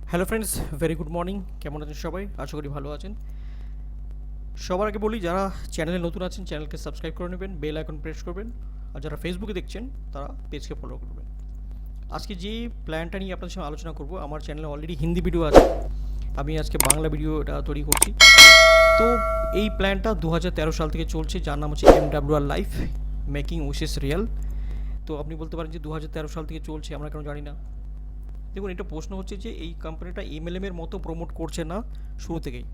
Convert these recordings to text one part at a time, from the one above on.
Hello friends, very good morning. কেমন আছেন সবাই? আশা করি ভালো আছেন। সবার আগে বলি, যারা চ্যানেলে নতুন আছেন চ্যানেলকে সাবস্ক্রাইব করে নেবেন, বেল আইকন প্রেস করবেন। আর যারা ফেসবুকে দেখছেন তারা পেজকে ফলো করবেন। আজকে যে প্ল্যানটা নিয়ে আপনাদের সঙ্গে আলোচনা করব, আমার চ্যানেলে অলরেডি হিন্দি ভিডিও আছে, আমি আজকে বাংলা ভিডিওটা তৈরি করছি। তো এই প্ল্যানটা 2013 সাল থেকে চলছে, যার নাম হচ্ছে MWR life, making wishes real. তো আপনি বলতে পারেন যে 2013 সাল থেকে চলছে, আমরা কেন জানি না। দেখুন, এটা প্রশ্ন হচ্ছে যে এই কোম্পানিটা এমএলএম এর মতো প্রমোট করছে না শুরু থেকেই,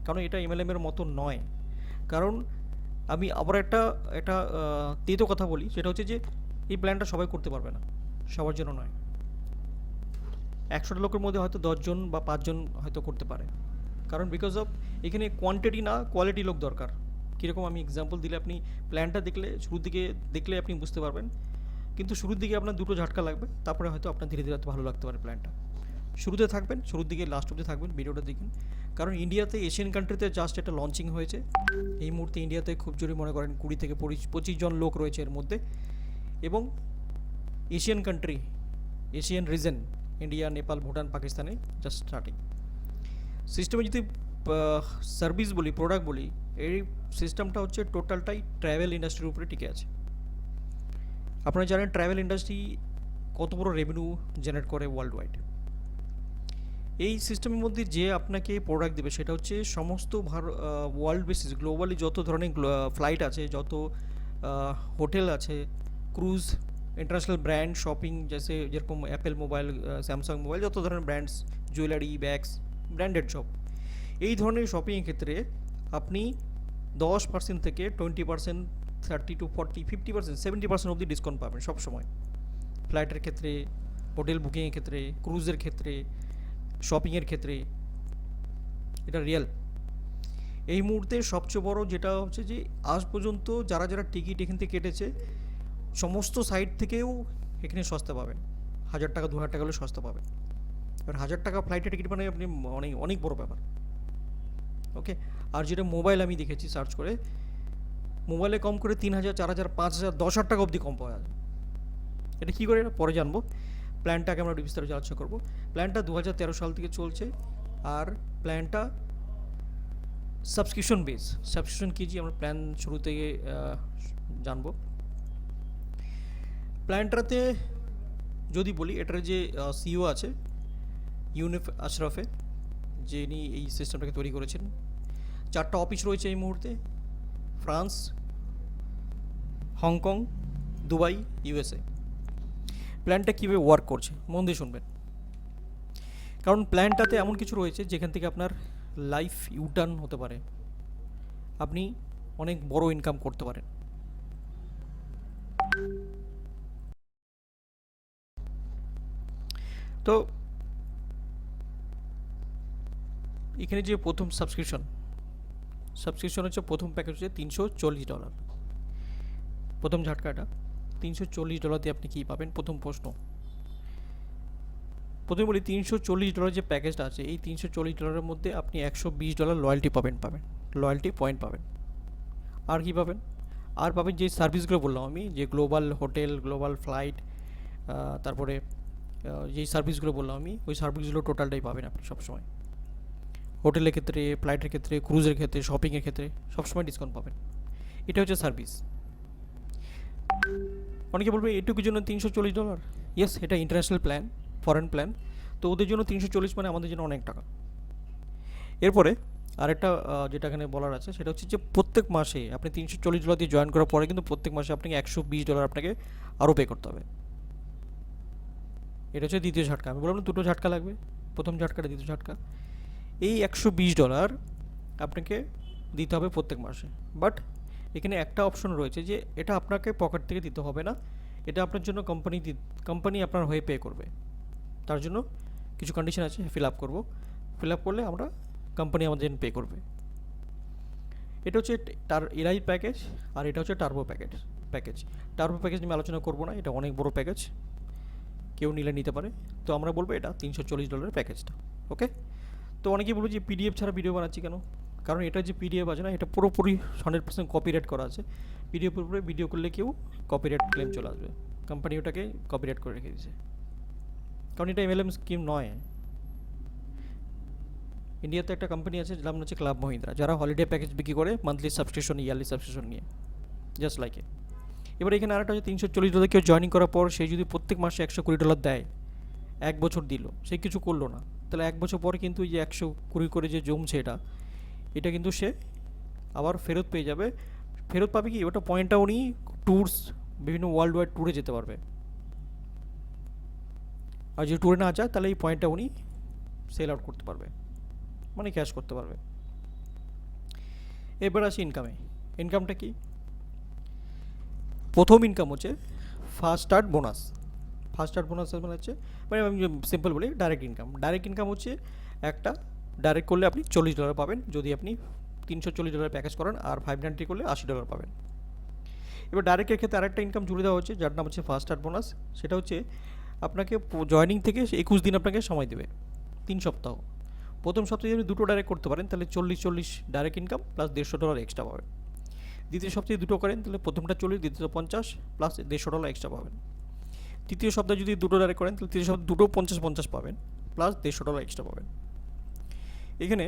কারণ এটা এমএলএম এর মতো নয়। কারণ আমি আবার একটা একটা তেতো কথা বলি, সেটা হচ্ছে যে এই প্ল্যানটা সবাই করতে পারবে না, সবার জন্য নয়। 100টা লোকের মধ্যে হয়তো 10জন বা 5জন হয়তো করতে পারে, কারণ বিকজ অফ এখানে কোয়ান্টিটি না কোয়ালিটি লোক দরকার। কীরকম, আমি এক্সাম্পল দিলে আপনি প্ল্যানটা দেখলে, শুরুর দিকে দেখলে আপনি বুঝতে পারবেন। কিন্তু শুরুর দিকে আপনার দুটো ঝাটকা লাগবে, তারপরে হয়তো আপনার ধীরে ধীরে হয়তো ভালো লাগতে পারে প্ল্যানটা। শুরুতে থাকবেন, শুরুর দিকে লাস্ট অবধি থাকবেন, ভিডিওটা দেখুন। কারণ ইন্ডিয়াতে, এশিয়ান কান্ট্রিতে জাস্ট একটা লঞ্চিং হয়েছে এই মুহূর্তে। ইন্ডিয়াতে খুব জোরে মনে করেন 20 থেকে 25 জন লোক রয়েছে এর মধ্যে। এবং Asian country, Asian reason, India, Nepal, Bhutan, পাকিস্তানে জাস্ট স্টার্টিং। সিস্টেমে যদি সার্ভিস বলি, প্রোডাক্ট বলি, এই সিস্টেমটা হচ্ছে টোটালটাই ট্রাভেল ইন্ডাস্ট্রির উপরে টিকে আছে। আপনারা জানেন ট্রাভেল ইন্ডাস্ট্রি কত বড় রেভিনিউ জেনারেট করে ওয়ার্ল্ড ওয়াইড। এই সিস্টেমের মধ্যে যে আপনাকে প্রোডাক্ট দেবে সেটা হচ্ছে সমস্ত ওয়ার্ল্ড বেসিস, গ্লোবালি যত ধরনের ফ্লাইট আছে, যত হোটেল আছে, ক্রুজ, ইন্টারন্যাশনাল ব্র্যান্ড, শপিং, যেরকম অ্যাপেল মোবাইল, স্যামসাং মোবাইল, যত ধরনের brands, jewellery, bags, branded shop, এই ধরনের শপিংয়ের ক্ষেত্রে আপনি 10% থেকে 20%, 30 to 40, 50%, 70% অবধি ডিসকাউন্ট পাবেন সবসময়। ফ্লাইটের ক্ষেত্রে, হোটেল বুকিংয়ের ক্ষেত্রে, ক্রুজের ক্ষেত্রে, শপিংয়ের ক্ষেত্রে, এটা রিয়েল। এই মুহূর্তে সবচেয়ে বড় যেটা হচ্ছে যে আজ পর্যন্ত যারা যারা টিকিট এখান থেকে কেটেছে, সমস্ত সাইট থেকেও এখানে সস্তা পাবেন। 1000 টাকা 2000 টাকা হলে সস্তা পাবেন। এবার 1000 টাকা ফ্লাইটের টিকিট মানে আপনি অনেক অনেক বড় ব্যাপার। ওকে। আর যেটা মোবাইল আমি দেখেছি সার্চ করে, মোবাইলে কম করে 3000, 4000, 5000, 10,000 টাকা অবধি কম পাওয়া যায়। এটা কী করে, পরে জানবো। প্ল্যানটাকে আমরা বিস্তারিত আলোচনা করবো। প্ল্যানটা 2013 সাল থেকে চলছে। আর প্ল্যানটা সাবস্ক্রিপশন বেস। সাবস্ক্রিপশন কী যে আমরা প্ল্যান শুরু থেকে জানবো। প্ল্যানটাতে যদি বলি, এটার যে সিইও আছে ইউনিফ আশরাফে, যিনি এই সিস্টেমটাকে তৈরি করেছেন। 4টা অফিস রয়েছে এই মুহূর্তে: ফ্রান্স, হংকং, দুবাই, ইউএসএ। প্ল্যানটা কীভাবে ওয়ার্ক করছে মন দিয়ে শুনবেন, কারণ প্ল্যানটাতে এমন কিছু রয়েছে যেখান থেকে আপনার লাইফ ইউটার্ন হতে পারে, আপনি অনেক বড় ইনকাম করতে পারেন। তো এখানে যে প্রথম সাবস্ক্রিপশন হচ্ছে, প্রথম প্যাকেজ হচ্ছে $340। প্রথম ঝাটকাটা $340 দিয়ে আপনি কী পাবেন? প্রথম প্রশ্ন। প্রথমে বলি, $340 যে প্যাকেজটা আছে, এই $340 মধ্যে আপনি $120 লয়্যালটি পাবেন, লয়্যালটি পয়েন্ট পাবেন। আর কী পাবেন? আর পাবেন যে সার্ভিসগুলো বললাম আমি, যে গ্লোবাল হোটেল, গ্লোবাল ফ্লাইট, তারপরে যেই সার্ভিসগুলো বললাম আমি, ওই সার্ভিসগুলো টোটালটাই পাবেন আপনি সবসময়। হোটেলের ক্ষেত্রে, ফ্লাইটের ক্ষেত্রে, ক্রুজের ক্ষেত্রে, শপিংয়ের ক্ষেত্রে সবসময় ডিসকাউন্ট পাবেন। এটা হচ্ছে সার্ভিস। অনেকে বলবে এটুকুর জন্য $340। ইয়েস, এটা ইন্টারন্যাশনাল প্ল্যান, ফরেন প্ল্যান। তো ওদের জন্য 340 মানে আমাদের জন্য অনেক টাকা। এরপরে আরেকটা যেটা এখানে বলার আছে, সেটা হচ্ছে যে প্রত্যেক মাসে আপনি $340 দিয়ে জয়েন করার পরে কিন্তু প্রত্যেক মাসে আপনাকে $120 আপনাকে আরও পে করতে হবে। এটা হচ্ছে দ্বিতীয় ঝাটকা। আমি বললাম দুটো ঝাটকা লাগবে, প্রথম ঝাটকাটা, দ্বিতীয় ঝাটকা। এই $120 আপনাকে দিতে হবে প্রত্যেক মাসে। বাট এখানে একটা অপশন রয়েছে যে এটা আপনাকে পকেট থেকে দিতে হবে না, এটা আপনার জন্য কোম্পানি আপনার হয়ে পে করবে। তার জন্য কিছু কন্ডিশন আছে, ফিল আপ করবো। ফিল আপ করলে আমরা, কোম্পানি আমাদের পে করবে। এটা হচ্ছে এরাই প্যাকেজ। আর এটা হচ্ছে টার্বো প্যাকেজ। টার্বো প্যাকেজ নিয়ে আলোচনা করবো না, এটা অনেক বড় প্যাকেজ, কেউ নিলে নিতে পারে। তো আমরা বলবো এটা $340 প্যাকেজটা। ওকে। তো অনেকেই বলবো যে পিডিএফ ছাড়া ভিডিও বানাচ্ছি কেন? কারণ এটা যে পিডিএফ আছে না, এটা পুরোপুরি 100% কপিরাইট করা আছে। পিডিএফের উপরে ভিডিও করলে কেউ কপিরাইট ক্লেম চলে আসবে, কোম্পানি ওটাকে কপিরাইট করে রেখে দিয়েছে। কারণ এটা এমএলএম স্কিম নয়, ইন্ডিয়াতে একটা কোম্পানি আছে যার নাম হচ্ছে ক্লাব মহিন্দ্রা, যারা হলিডে প্যাকেজ বিক্রি করে মান্থলি সাবস্ক্রিপশন, ইয়ারলি সাবস্ক্রিপশন নিয়ে, জাস্ট লাইক ইট। এবার এখানে আরেকটা হচ্ছে $340 কেউ জয়েনিং করার পর সে যদি প্রত্যেক মাসে $120 দেয়, 1 বছর দিল, সে কিছু করলো না, তাহলে 1 বছর পরে কিন্তু এই যে 120 করে যে জমছে এটা কিন্তু সে আবার ফেরত পেয়ে যাবে। ফেরত পাবে কি, ওটা পয়েন্টটা উনি ট্যুরস, বিভিন্ন ওয়ার্ল্ড ওয়াইড ট্যুরে যেতে পারবে। আর যদি ট্যুরে না যায় তাহলে এই পয়েন্টটা উনি সেল আউট করতে পারবে, মানে ক্যাশ করতে পারবে। এবার আসি ইনকামে। ইনকামটা কি? প্রথম ইনকাম হচ্ছে first start bonus. First start bonus মানে হচ্ছে, মানে আমি সিম্পল বলি ডাইরেক্ট ইনকাম। ডাইরেক্ট ইনকাম হচ্ছে একটা ডাইরেক্ট করলে আপনি $40 পাবেন, যদি আপনি $340 প্যাকেজ করেন, আর 590 করলে $80 পাবেন। এবার ডাইরেক্টের ক্ষেত্রে আরেকটা ইনকাম জুড়ে দেওয়া হচ্ছে, যার নাম হচ্ছে ফার্স্ট স্টার্ট বোনাস। সেটা হচ্ছে আপনাকে জয়েনিং থেকে 21 দিন আপনাকে সময় দেবে, 3 সপ্তাহ। প্রথম সপ্তাহে যদি দুটো ডাইরেক্ট করতে পারেন তাহলে 40 ডাইরেক্ট ইনকাম প্লাস $150 এক্সট্রা পাবেন। দ্বিতীয় সপ্তাহে দুটো করেন তাহলে প্রথমটা 40, দ্বিতীয় 50 প্লাস $150 এক্সট্রা পাবেন। তৃতীয় সপ্তাহে যদি দুটো ডাইরেক্ট করেন তাহলে তৃতীয় সপ্তাহে দুটো 50 পাবেন প্লাস $150 এক্সট্রা পাবেন। এখানে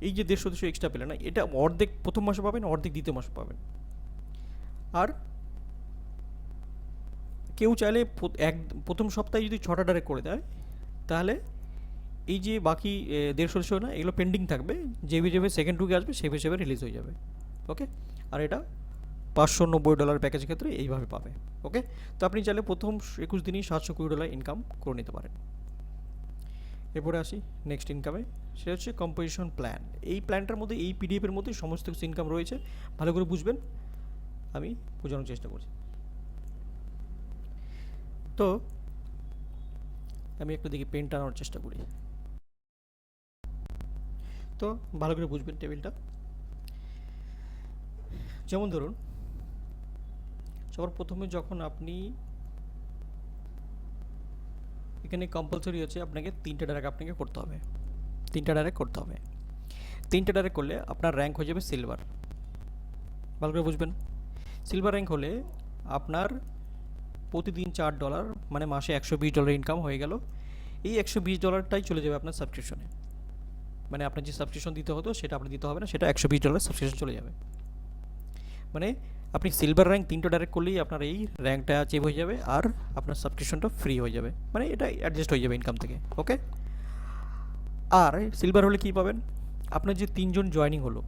এই যে 150 এক্সট্রা পেলেন না, এটা অর্ধেক প্রথম মাসে পাবেন, অর্ধেক দ্বিতীয় মাসে পাবেন। আর কেউ চাইলে প্রথম সপ্তাহে যদি 6টা ডাইরেক্ট করে দেয়, তাহলে এই যে বাকি 150 না, এগুলো পেন্ডিং থাকবে, যে হিসেবে সেকেন্ড উইকে আসবে সেই হিসেবে রিলিজ হয়ে যাবে। ওকে, আর এটা $590 প্যাকেজের ক্ষেত্রে এইভাবে পাবে। ওকে, তো আপনি চাইলে প্রথম 21 দিনই $720 ইনকাম করে নিতে পারেন। এরপরে আসি নেক্সট ইনকামে, সেটা হচ্ছে কম্পোজিশন প্ল্যান। এই প্ল্যানটার মধ্যে, এই পিডিএফের মধ্যে সমস্ত কিছু ইনকাম রয়েছে, ভালো করে বুঝবেন, আমি বোঝানোর চেষ্টা করছি। তো আমি একটু দেখি পেনটা আনার চেষ্টা করি, তো ভালো করে বুঝবেন টেবিলটা। যেমন ধরুন, সবার প্রথমে যখন আপনি এখানে কম্পালসরি হচ্ছে আপনাকে 3টে ডাইরেক্ট আপনাকে করতে হবে, 3টা ডাইরেক্ট করতে হবে। 3টে ডাইরেক্ট করলে আপনার র্যাঙ্ক হয়ে যাবে সিলভার। ভালো করে বুঝবেন, সিলভার র্যাঙ্ক হলে আপনার প্রতিদিন $4, মানে মাসে $120 ইনকাম হয়ে গেল। এই $120টাই চলে যাবে আপনার সাবস্ক্রিপশনে, মানে আপনার যে সাবস্ক্রিপশন দিতে হতো সেটা আপনার দিতে হবে না, সেটা $120 সাবস্ক্রিপশন চলে যাবে। মানে আপনি সিলভার র্যাঙ্ক 3টা ডাইরেক্ট করলেই আপনার এই র্যাঙ্কটা চেভ হয়ে যাবে, আর আপনার সাবস্ক্রিপশনটা ফ্রি হয়ে যাবে, মানে এটা অ্যাডজাস্ট হয়ে যাবে ইনকাম থেকে। ওকে, আর সিলভার হলে কী পাবেন, আপনার যে 3জন জয়েনিং হলো,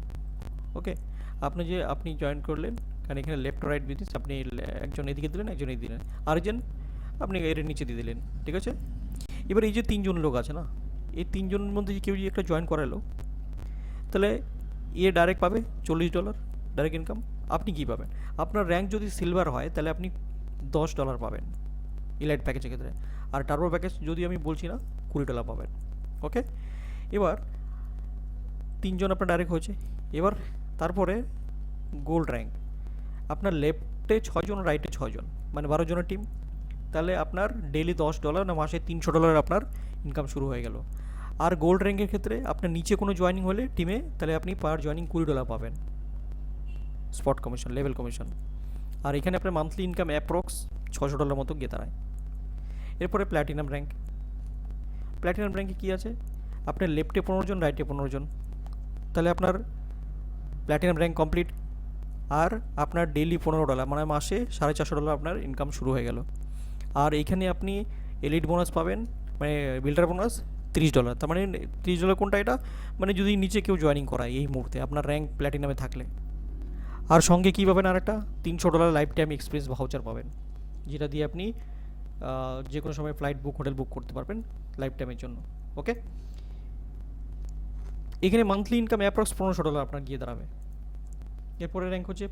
ওকে, আপনি জয়েন করলেন, কারণ এখানে লেফট রাইট বিজনেস, আপনি একজন এদিকে দিলেন, একজন এদিকে দিলেন, আরেকজন আপনি এর নিচে দিয়ে দিলেন, ঠিক আছে। এবার এই যে 3জন লোক আছে না, এই 3জনের মধ্যে কেউ যদি একটা জয়েন করালো, তাহলে ডাইরেক্ট পাবে $40 ডাইরেক্ট ইনকাম। আপনি কী পাবেন, আপনার র্যাঙ্ক যদি সিলভার হয় তাহলে আপনি $10 পাবেন ইলাইট প্যাকেজের ক্ষেত্রে, আর টার্বো প্যাকেজ যদি আমি বলছি না, $20 পাবেন। ওকে, এবার 3জন আপনার ডাইরেক্ট হয়েছে। এবার তারপরে গোল্ড র্যাঙ্ক, আপনার লেফটে 6জন, রাইটে 6জন, মানে 12 জনের টিম, তাহলে আপনার ডেইলি $10 না মাসে $300 আপনার ইনকাম শুরু হয়ে গেল। আর গোল্ড র্যাঙ্কের ক্ষেত্রে আপনার নিচে কোনো জয়েনিং হলে টিমে, তাহলে আপনি পার জয়েনিং $20 পাবেন, স্পট কমিশন, লেভেল কমিশন। আর এখানে আপনার মান্থলি ইনকাম অ্যাপ্রক্স $600 মতো গিয়ে দাঁড়ায়। এরপরে প্ল্যাটিনাম র্যাঙ্ক। প্ল্যাটিনাম র্যাঙ্কে কী আছে, আপনার লেফটে 15 জন, রাইটে 15 জন, তাহলে আপনার প্ল্যাটিনাম র্যাঙ্ক কমপ্লিট। আর আপনার ডেইলি $15, মানে মাসে $450 আপনার ইনকাম শুরু হয়ে গেল। আর এইখানে আপনি এলিট বোনাস পাবেন, মানে বিল্ডার বোনাস $30। তার মানে $30 কোনটা, এটা মানে যদি নিচে কেউ জয়েনিং করায় এই মুহূর্তে আপনার র্যাঙ্ক প্ল্যাটিনামে থাকলে। আর সঙ্গে কী পাবেন, আর একটা $300 লাইফ টাইম এক্সপ্রেস ভাউচার পাবেন, যেটা দিয়ে আপনি যে কোনো সময় ফ্লাইট বুক, হোটেল বুক করতে পারবেন লাইফ টাইমের জন্য। ওকে, এখানে মান্থলি ইনকাম অ্যাপ্রক্স $1500 আপনার গিয়ে দাঁড়াবে। এরপরে র্যাঙ্ক হচ্ছে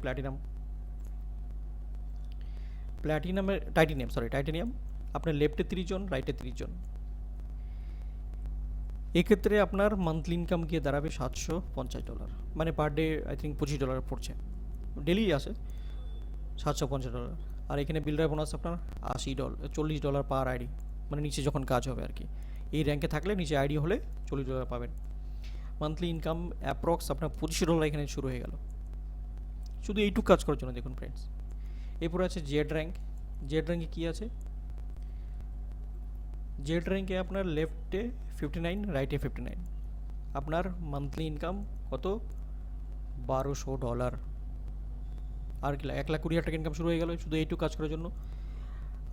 টাইটেনিয়াম। আপনার লেফটে 30 জন, রাইটে 30 জন। এক্ষেত্রে আপনার মান্থলি ইনকাম গিয়ে দাঁড়াবে $750, মানে পার ডে আই থিঙ্ক $25 পড়ছে, ডেলি আসে $750। আর এখানে বিল্ডার বোনাস আপনার $40 পার আইডি, মানে নিচে যখন কাজ হবে আর কি। এই র্যাঙ্কে থাকলে নিচে আইডি হলে $40 পাবেন। মান্থলি ইনকাম অ্যাপ্রক্স আপনার $25 এখানে শুরু হয়ে গেল, শুধু এইটুকু কাজ করার জন্য। দেখুন ফ্রেন্ডস, এরপরে আছে জেড র্যাঙ্ক। জেড র্যাঙ্কে কী আছে, জেড র্যাঙ্কে আপনার লেফটে 59, রাইটে 59, আপনার মান্থলি ইনকাম কত, $1200। আর কি 1,20,000 টাকা ইনকাম শুরু হয়ে গেল শুধু এইটুকু কাজ করার জন্য।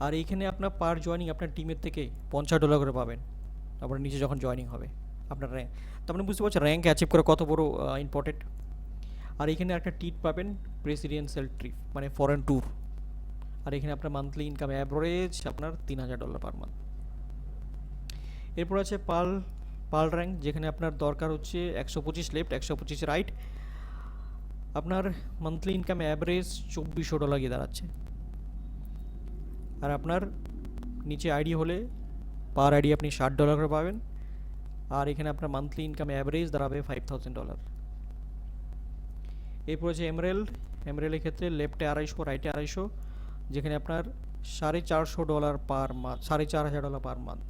আর এইখানে আপনার পার জয়নিং আপনার টিমের থেকে $50 করে পাবেন আপনার নিচে যখন জয়নিং হবে আপনার র্যাঙ্ক। তো আপনি বুঝতে পারছেন র্যাঙ্ক অ্যাচিভ করা কত বড় ইম্পর্টেন্ট। আর এখানে একটা টিট পাবেন, প্রেসিডেন্সিয়াল ট্রিপ মানে ফরেন ট্যুর। আর এখানে আপনার মান্থলি ইনকাম অ্যাভারেজ আপনার $3,000 পার মান্থ। এরপর আছে পাল র্যাঙ্ক, যেখানে আপনার দরকার হচ্ছে 125 লেফট 125 রাইট। আপনার মান্থলি ইনকাম অ্যাভারেজ $2,400 গিয়ে দাঁড়াচ্ছে। আর আপনার নিচে আইডি হলে পার আইডি আপনি $60 করে পাবেন। আর এখানে আপনার মান্থলি ইনকাম অ্যাভারেজ দাঁড়াবে $5,000। এরপর আছে এমরেলের ক্ষেত্রে লেফটে 250 রাইটে 250, যেখানে আপনার $450 per month, $4,500 per month,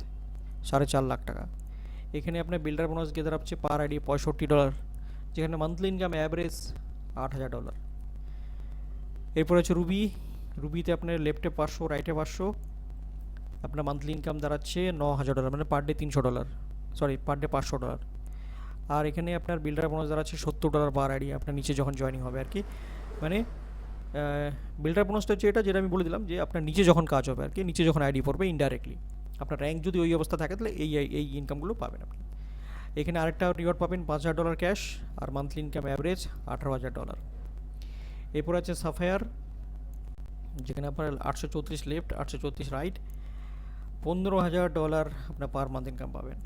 4.5 lakh টাকা। এখানে আপনার বিল্ডার বোনাস গিয়ে দাঁড়াচ্ছে পার আইডি $65, যেখানে মান্থলি ইনকাম অ্যাভারেজ $8,000। এরপর আছে রুবিতে আপনার লেফটে 500 রাইটে 500, আপনার মান্থলি ইনকাম দাঁড়াচ্ছে $9,000 মানে per day $300, sorry per day $500। আর এখানে আপনার বিল্ডার বোনাস দাঁড়াচ্ছে $70 পার আইডি আপনার নিচে যখন জয়েনিং হবে আর কি। মানে বিল্ডার বোনাসটা হচ্ছে যেটা আমি বলে দিলাম যে আপনার নিচে যখন কাজ হবে আর কি, নিচে যখন আইডি পড়বে ইনডাইরেক্টলি আপনার র্যাঙ্ক যদি ওই অবস্থা থাকে তাহলে এই ইনকামগুলো পাবেন আপনি। এখানে আরেকটা রিওয়ার্ড পাবেন $5,000 ক্যাশ, আর মান্থলি ইনকাম অ্যাভারেজ $18,000। এরপর আছে সাফায়ার, যেখানে আপনার 834 লেফট 834 রাইট, $15,000 আপনার পার মান্থ ইনকাম পাবেন।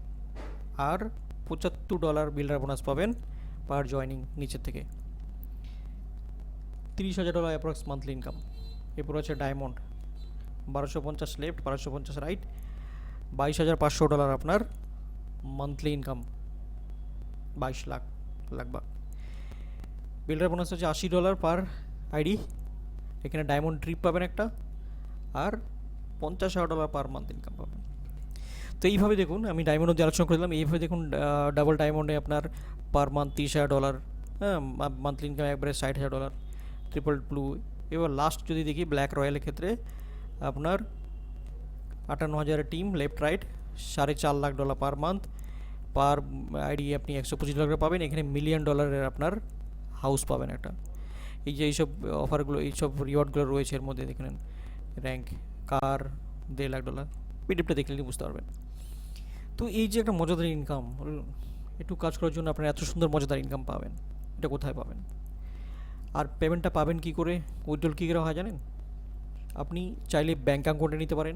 আর $75 বিল্ডার বোনাস পাবেন পার জয়নিং নিচের থেকে। $30,000 অ্যাপ্রক্স মান্থলি ইনকাম। এরপর আছে ডায়মন্ড, 1250 লেফট 1250 রাইট, $22,500 আপনার মান্থলি ইনকাম, 22 লাখ লাগভাগ। বিল্ডার বোনাস হচ্ছে $80 পার আইডি। এখানে ডায়মন্ড ট্রিপ পাবেন একটা, আর $50,000 পার মান্থ ইনকাম পাবেন। তো এইভাবে দেখুন, আমি ডায়মন্ড অব্দি আলোচনা করে দিলাম। এইভাবে দেখুন ডাবল ডায়মন্ডে আপনার পার মান্থ $30,000, হ্যাঁ মান্থলি ইনকাম একবারে $60,000। ট্রিপল ব্লু, এবার লাস্ট যদি দেখি ব্ল্যাক রয়্যালের ক্ষেত্রে আপনার 58,000 team left right, $4.5 lakh per month, per ID আপনি $125 পাবেন। এখানে $1 মিলিয়ন আপনার হাউস পাবেন একটা। এই যে এইসব অফারগুলো, এইসব রিওয়ার্ডগুলো রয়েছে এর মধ্যে দেখে নেন। র্যাঙ্ক, কার, $1.5 লাখ, পিডিএফটা দেখলে বুঝতে পারবেন। তো এই যে একটা মজাদার ইনকাম, একটু কাজ করার জন্য আপনার এত সুন্দর মজাদার ইনকাম পাবেন, এটা কোথায় পাবেন? আর পেমেন্টটা পাবেন কী করে, উইথড্রল কী করে হয় জানেন? আপনি চাইলে ব্যাঙ্ক অ্যাকাউন্টে নিতে পারেন,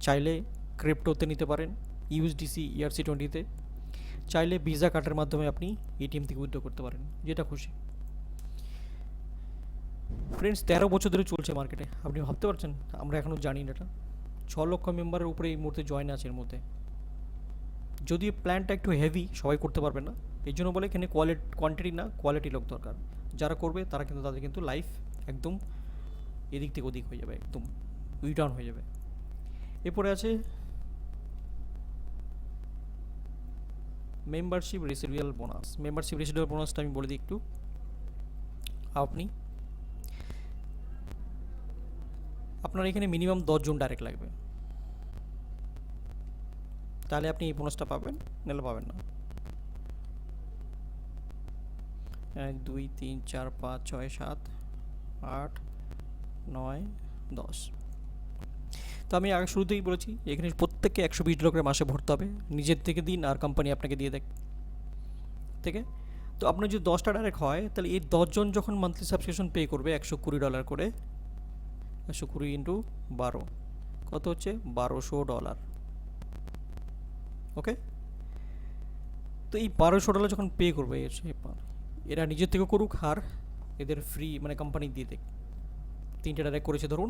চাইলে ক্রিপ্টোতে নিতে পারেন, ইউএসডিসি ERC20-তে, চাইলে ভিসা কার্ডের মাধ্যমে আপনি এটিএম থেকে উইথড্র করতে পারেন, যেটা খুশি। ফ্রেন্ডস, 13 বছর ধরে চলছে মার্কেটে, আপনি ভাবতে পারছেন? আমরা এখনও জানি না এটা। 6 লক্ষ মেম্বারের উপরে এই মুহূর্তে জয়েন আছে এর মধ্যে। যদি প্ল্যানটা একটু হেভি, সবাই করতে পারবে না, এই জন্য বলে এখানে কোয়ান্টিটি না কোয়ালিটি লোক দরকার। যারা করবে তারা কিন্তু তাদের কিন্তু লাইফ একদম এদিক থেকে ওদিক হয়ে যাবে, একদম উইটার্ন হয়ে যাবে। এরপরে আছে membership residual bonus. Membership residual বোনাসটা আমি বলে দিই একটু। আপনার এখানে মিনিমাম 10 জন ডাইরেক্ট লাগবে, তাহলে আপনি এই বোনাসটা পাবেন, নাহলে পাবেন না। 1 2 3 4 5 6 7 8 9 10। তো আমি আগে শুরুতেই বলেছি এখানে প্রত্যেককে $120 করে মাসে ভরতে হবে, নিজের থেকে দিন আর কোম্পানি আপনাকে দিয়ে দেয় থেকে। তো আপনার যদি 10টা ডাইরেক্ট হয়, তাহলে এই 10 জন যখন মান্থলি সাবস্ক্রিপশন পে করবে $120 করে, 120 ইন্টু 12 কত হচ্ছে? $1,200। ওকে, তো এই $1,200 যখন পে করবে, এরা নিজের থেকে করুক আর এদের ফ্রি মানে কোম্পানি দিয়ে দেখ, 3টে ডাইরেক্ট করেছে ধরুন,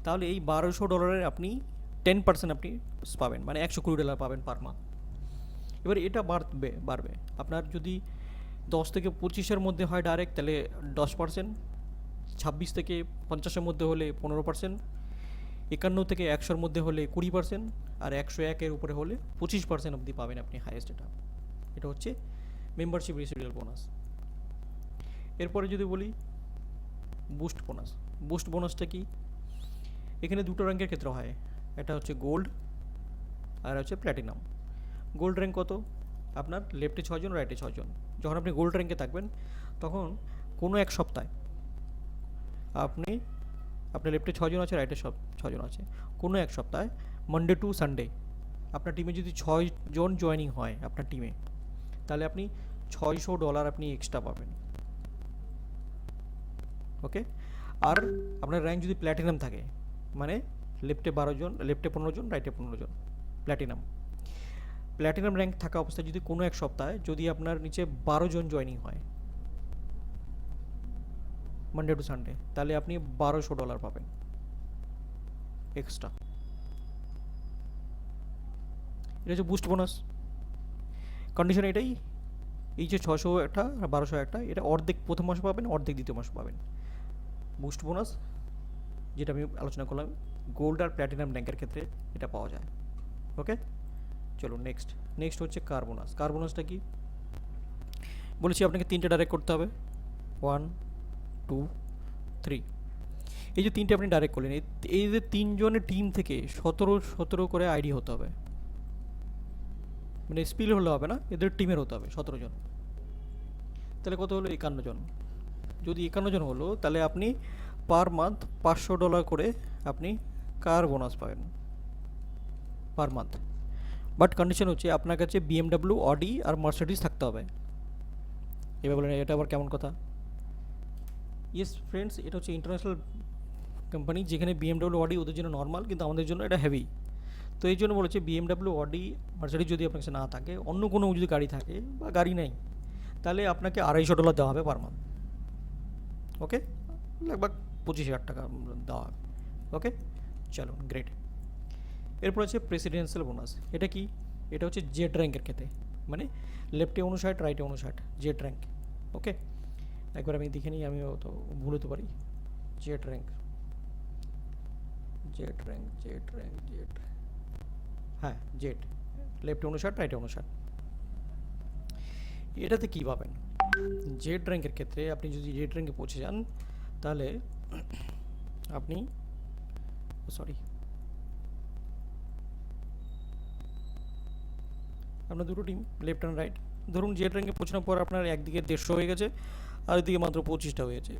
তাহলে এই $1,200 আপনি 10% আপনি পাবেন, মানে $120 পাবেন পার মান্থ। এবার এটা বাড়বে আপনার যদি 10 থেকে 25-এর মধ্যে হয় ডাইরেক্ট, তাহলে 10%, 26 থেকে 50-এর মধ্যে হলে 15%, 51 থেকে 100-এর মধ্যে হলে 20%, আর 101-এর উপরে হলে 25% অবধি পাবেন আপনি হাইয়েস্ট। এটা হচ্ছে মেম্বারশিপ রেসিডুয়াল বোনাস। এরপরে যদি বলি বুস্ট বোনাসটা কি? এখানে দুটো র্যাঙ্কের ক্ষেত্রে হয়, এটা হচ্ছে গোল্ড আর হচ্ছে প্ল্যাটিনাম। গোল্ড র্যাঙ্ক কত? আপনার লেফটে 6 জন, রাইটে 6 জন। যখন আপনি গোল্ড র্যাঙ্কে থাকবেন তখন কোনো এক সপ্তাহে আপনি আপনার লেফটে 6 জন আছে, রাইটে 6 জন আছে, কোনো এক সপ্তাহে মানডে টু সানডে আপনার টিমে যদি 6 জন জয়েনিং হয় আপনার টিমে, তাহলে আপনি $600 আপনি এক্সট্রা পাবেন। ওকে, আর আপনার র্যাঙ্ক যদি প্ল্যাটিনাম থাকে, মানে লেফটে 12 জন, লেফটে 15 জন, রাইটে 15 জন, প্ল্যাটিনাম প্ল্যাটিনাম র্যাঙ্ক থাকা অবস্থায় যদি কোনো এক সপ্তাহে যদি আপনার নিচে 12 জন জয়েনিং হয় মানডে টু সানডে, তাহলে আপনি $1200 পাবেন এক্সট্রা। এটা হচ্ছে বুস্ট বোনাস। কন্ডিশন এটাই, এই যে 600 একটা আর 1200 একটা, এটা অর্ধেক প্রথম মাসে পাবেন, অর্ধেক দ্বিতীয় মাসে পাবেন। বুস্ট বোনাস যেটা আমি আলোচনা করলাম গোল্ড আর প্ল্যাটিনাম র্যাঙ্কের ক্ষেত্রে এটা পাওয়া যায়। ওকে, চলো নেক্সট হচ্ছে কার বোনাস। কার বোনাসটা কি বলেছি আপনাকে? 3টে ডাইরেক্ট করতে হবে, 1 2 3। এই যে 3টে আপনি ডাইরেক্ট করলেন, এই যে 3 জনের টিম থেকে 17 করে আইডি হতে হবে, মানে স্পিল হলে হবে না, এদের টিমের হতে হবে 17 জন। তাহলে কত হলো? 51 জন। যদি 51 জন হলো, তাহলে আপনি পার মান্থ $500 করে আপনি কার বোনাস পাবেন পার মান্থ। বাট কন্ডিশন হচ্ছে আপনার কাছে BMW, অডি আর মার্সিডিজ থাকতে হবে। এবার বলেন এটা আবার কেমন কথা? ইয়েস ফ্রেন্ডস, এটা হচ্ছে ইন্টারন্যাশনাল কোম্পানি, যেখানে BMW, অডি ওদের জন্য নর্মাল, কিন্তু আমাদের জন্য এটা হেভি। তো এই জন্য বলেছে BMW, অডি, মার্সিডিজ যদি আপনার কাছে না থাকে, অন্য কোনো যদি গাড়ি থাকে বা গাড়ি নেই, তাহলে আপনাকে $250 দেওয়া হবে পার মান্থ। ওকে, लगभग 25,000 টাকা দেওয়া হবে। ওকে, চলো গ্রেট। এরপর আছে প্রেসিডেন্সিয়াল বোনাস। এটা কি? এটা হচ্ছে জেড র্যাঙ্কের ক্ষেত্রে, মানে লেফটে 59, রাইটে 59, জেড র্যাঙ্ক। ওকে, একবার আমি দেখে নিই, আমিও তো ভুল হতে পারি। জেড র্যাঙ্ক, হ্যাঁ জেড, লেফটে 59, রাইটে 59। এটাতে কী পাবেন? জেড র্যাঙ্কের ক্ষেত্রে আপনি যদি জেড র্যাঙ্কে পৌঁছে যান, তাহলে আপনি আপনার দুটো টিম লেফট অ্যান্ড রাইট, ধরুন জেড র্যাঙ্কে পৌঁছানোর পর আপনার একদিকে 150 হয়ে গেছে, আর ওইদিকে মাত্র 25টা হয়েছে।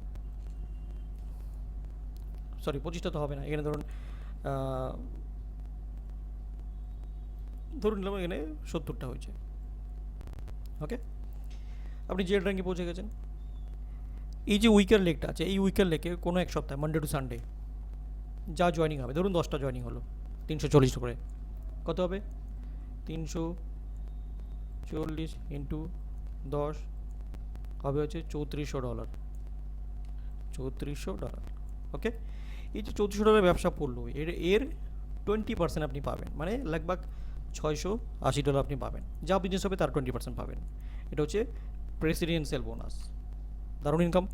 25টা তো হবে না, এখানে ধরুন নিলাম এখানে 70টা হয়েছে। ওকে, আপনি জেড র্যাঙ্কে পৌঁছে গেছেন। এই যে উইকার লেগটা আছে, এই উইকার লেগে কোনো এক সপ্তাহে মানডে টু সানডে যা জয়েনিং হবে, ধরুন 10টা জয়েনিং হলো, 340 করে, কত হবে? 340 ইন্টু 10 হবে হচ্ছে $3400। $3400। ওকে, এই যে $3400 ব্যবসা পড়লো, এর 20% আপনি পাবেন, মানে लगभग $680 আপনি পাবেন। যা বিজনেস হবে তার 20% পাবেন। এটা হচ্ছে প্রেসিডেন্সিয়াল বোনাস। দারুণ ইনকাম।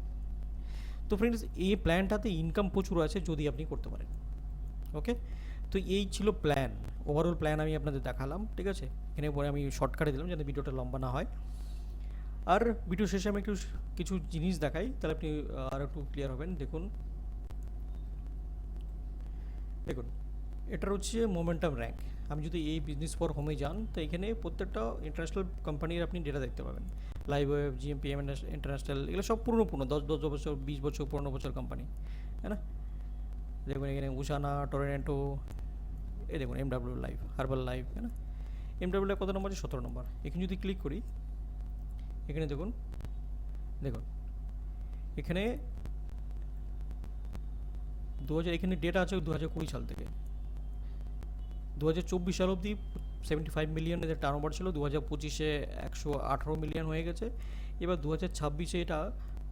তো ফ্রেন্ডস, এই প্ল্যানটাতে ইনকাম প্রচুর আছে যদি আপনি করতে পারেন। ওকে, তো এই ছিল প্ল্যান, ওভারঅল প্ল্যান আমি আপনাদের দেখালাম। ঠিক আছে, এখানে পরে আমি শর্টকাটে দিলাম যাতে ভিডিওটা লম্বা না হয়। আর ভিডিও শেষে আমি একটু কিছু জিনিস দেখাই, তাহলে আপনি আর একটু ক্লিয়ার হবেন। দেখুন এটার হচ্ছে মোমেন্টাম র্যাঙ্ক। আমি যদি এই বিজনেস ফর হোমে যান, তো এখানে প্রত্যেকটা ইন্টারন্যাশনাল কোম্পানির আপনি ডেটা দেখতে পাবেন। লাইভ ওয়েব, GMPM ইন্টারন্যাশনাল, এগুলো সব পুরনো 10 বছর, 20 বছর, 15 বছর কোম্পানি, হ্যাঁ না? দেখুন এখানে উশানা, টরেন্টো, এই দেখুন MW লাইভ, হার্বাল লাইভ, হ্যাঁ না? MW লাইভ কত নম্বর আছে? 17 নম্বর। এখানে যদি ক্লিক করি, এখানে দেখুন এখানে 2000, এখানে ডেটা আছে 2020 সাল থেকে 2024 সাল অবধি 75 মিলিয়ন এদের টার্ন ওভার ছিল। 2025-এ 118 মিলিয়ন হয়ে গেছে। এবার 2026-এ এটা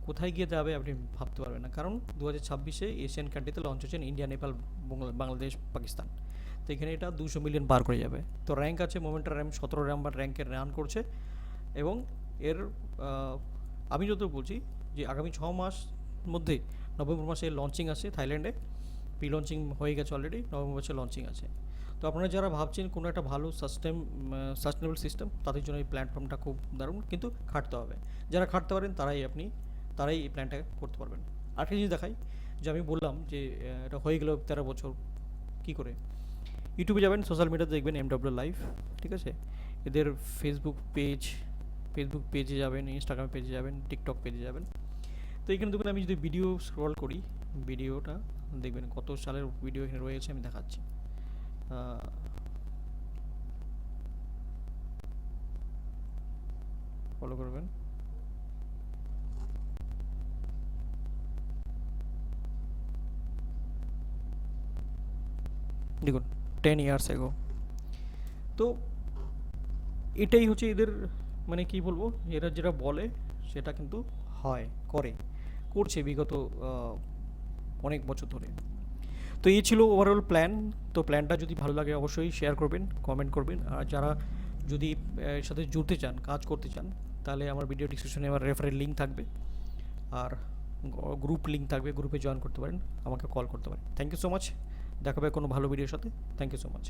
কোথায় গিয়ে যাবে আপনি ভাবতে পারবেন না, কারণ 2026-এ এশিয়ান কান্ট্রিতে লঞ্চ হচ্ছেন ইন্ডিয়া, নেপাল, বাংলাদেশ, পাকিস্তান। তো এখানে এটা 200 মিলিয়ন পার করে যাবে। তো র্যাঙ্ক আছে, মোমেন্টার র্যাঙ্ক 17 নাম্বার র্যাঙ্কে রান করছে। এবং এর আমি যত বলছি যে আগামী 6 মাস মধ্যে নভেম্বর মাসে লঞ্চিং আছে থাইল্যান্ডে, প্রি লঞ্চিং হয়ে গেছে অলরেডি, নভেম্বর মাসে লঞ্চিং আছে। তো আপনারা যারা ভাবছেন কোনো একটা ভালো সাস্টেনেবল সিস্টেম, তাদের জন্য এই প্ল্যাটফর্মটা খুব দারুণ, কিন্তু খাটতে হবে। যারা খাটতে পারেন তারাই এই প্ল্যানটা করতে পারবেন। আরেকটা জিনিস দেখাই, যে আমি বললাম যে এটা হয়ে গেল 13 বছর, কী করে? ইউটিউবে যাবেন, সোশ্যাল মিডিয়াতে দেখবেন MW লাইভ, ঠিক আছে? এদের ফেসবুক পেজে যাবেন, ইনস্টাগ্রাম পেজে যাবেন, টিকটক পেজে যাবেন। তো এখানে দেখুন আমি যদি ভিডিও স্ক্রল করি, ভিডিওটা দেখবেন কত সালের ভিডিও এখানে রয়েছে, আমি দেখাচ্ছি। ফলো করবেন। দেখুন 10 ইয়ার্স এগো। তো এটাই হচ্ছে এদের মানে কি বলবো, এরা যেটা বলে সেটা কিন্তু হয়, করছে বিগত অনেক বছর ধরে। তো এই ছিল ওভারঅল প্ল্যান। তো প্ল্যানটা যদি ভালো লাগে অবশ্যই শেয়ার করবেন, কমেন্ট করবেন। আর যারা যদি এর সাথে জুড়তে চান, কাজ করতে চান, তাহলে আমার ভিডিও ডিসক্রিপশনে আমার রেফারেল লিঙ্ক থাকবে, আর গ্রুপ লিঙ্ক থাকবে, গ্রুপে জয়েন করতে পারেন, আমাকে কল করতে পারেন। থ্যাংক ইউ সো মাচ, দেখা হবে কোনো ভালো ভিডিওর সাথে। Thank you so much.